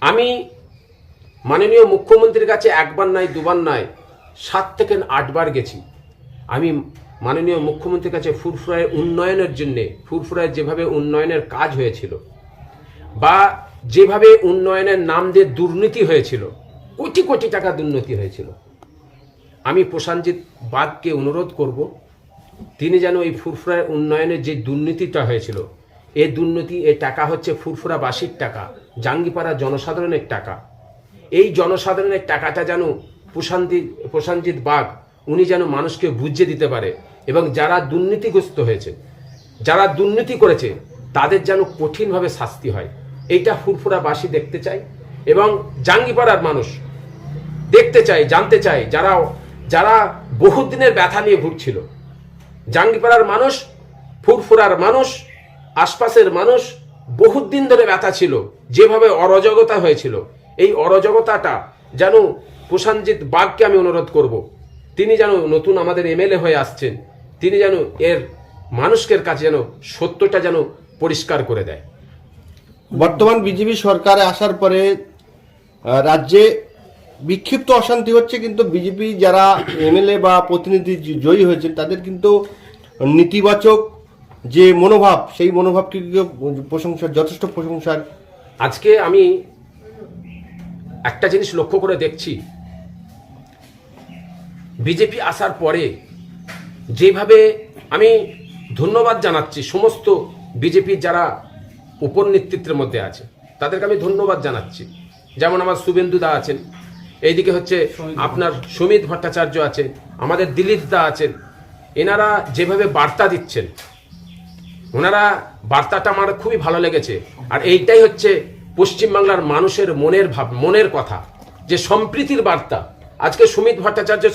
আমি মাননীয় মুখ্যমন্ত্রীর কাছে একবার নয় দুবার নয় 7 থেকে 8 বার গেছি। আমি মাননীয় মুখ্যমন্ত্রীর কাছে ফুরফুরার উন্নয়নের জন্য, ফুরফুরায় যেভাবে উন্নয়নের কাজ হয়েছিল বা যেভাবে উন্নয়নের নাম দিয়ে দুর্নীতি হয়েছিল, কোটি কোটি টাকা দুর্নীতি হয়েছিল, আমি প্রসেনজিৎ বাগকে অনুরোধ করব তিনি যেন এই ফুরফুরার উন্নয়নের যে দুর্নীতিটা হয়েছিল, এই দুর্নীতি, এই টাকা হচ্ছে ফুরফুরাবাসীর টাকা, জাঙ্গিপাড়া জনসাধারণের টাকা। এই জনসাধারণের টাকাটা যেন প্রসেনজিৎ বাগ উনি যেন মানুষকে বুঝিয়ে দিতে পারে এবং যারা দুর্নীতিগ্রস্ত হয়েছে, যারা দুর্নীতি করেছে তাদের যেন কঠিনভাবে শাস্তি হয়। এইটা ফুরফুরাবাসী দেখতে চাই এবং জাঙ্গিপাড়ার মানুষ দেখতে চাই, জানতে চাই, যারা বহুদিনের ব্যথা নিয়ে ভুগছিল। জাঙ্গিপাড়ার মানুষ, ফুরফুরার মানুষ, আশপাশের মানুষ বহুত দিন ধরে ব্যথা ছিল, যেভাবে অরাজকতা হয়েছিল, এই অরাজকতাটা যেন প্রসেনজিৎ বাগকে আমি অনুরোধ করব তিনি যেন নতুন আমাদের এমএলএ হয়ে আসছেন, তিনি যেন এর মানুষের কাছে যেন সত্যটা যেন পরিষ্কার করে দেয়। বর্তমান বিজেপি সরকারে আসার পরে রাজ্যে বিক্ষিপ্ত অশান্তি হচ্ছে, কিন্তু বিজেপি যারা এমএলএ বা প্রতিনিধি জয়ী হয়েছেন তাদের কিন্তু নেতিবাচক যে মনোভাব, সেই মনোভাবটি প্রশংসার, যথেষ্ট প্রশংসার। আজকে আমি একটা জিনিস লক্ষ্য করে দেখছি, বিজেপি আসার পরে যেভাবে আমি ধন্যবাদ জানাচ্ছি সমস্ত বিজেপির যারা উপর নেতৃত্বের মধ্যে আছে, তাদেরকে আমি ধন্যবাদ জানাচ্ছি। যেমন আমার শুভেন্দু দা আছেন, এইদিকে হচ্ছে আপনার সুমিত ভট্টাচার্য আছে, আমাদের দিলীপ দা আছেন, এনারা যেভাবে বার্তা দিচ্ছেন, ওনারা বার্তাটা আমার খুবই ভালো লেগেছে। আর এইটাই হচ্ছে পশ্চিমবাংলার মানুষের মনের কথা, যে সম্প্রীতির বার্তা। আজকে সুমিত ভট্টাচার্য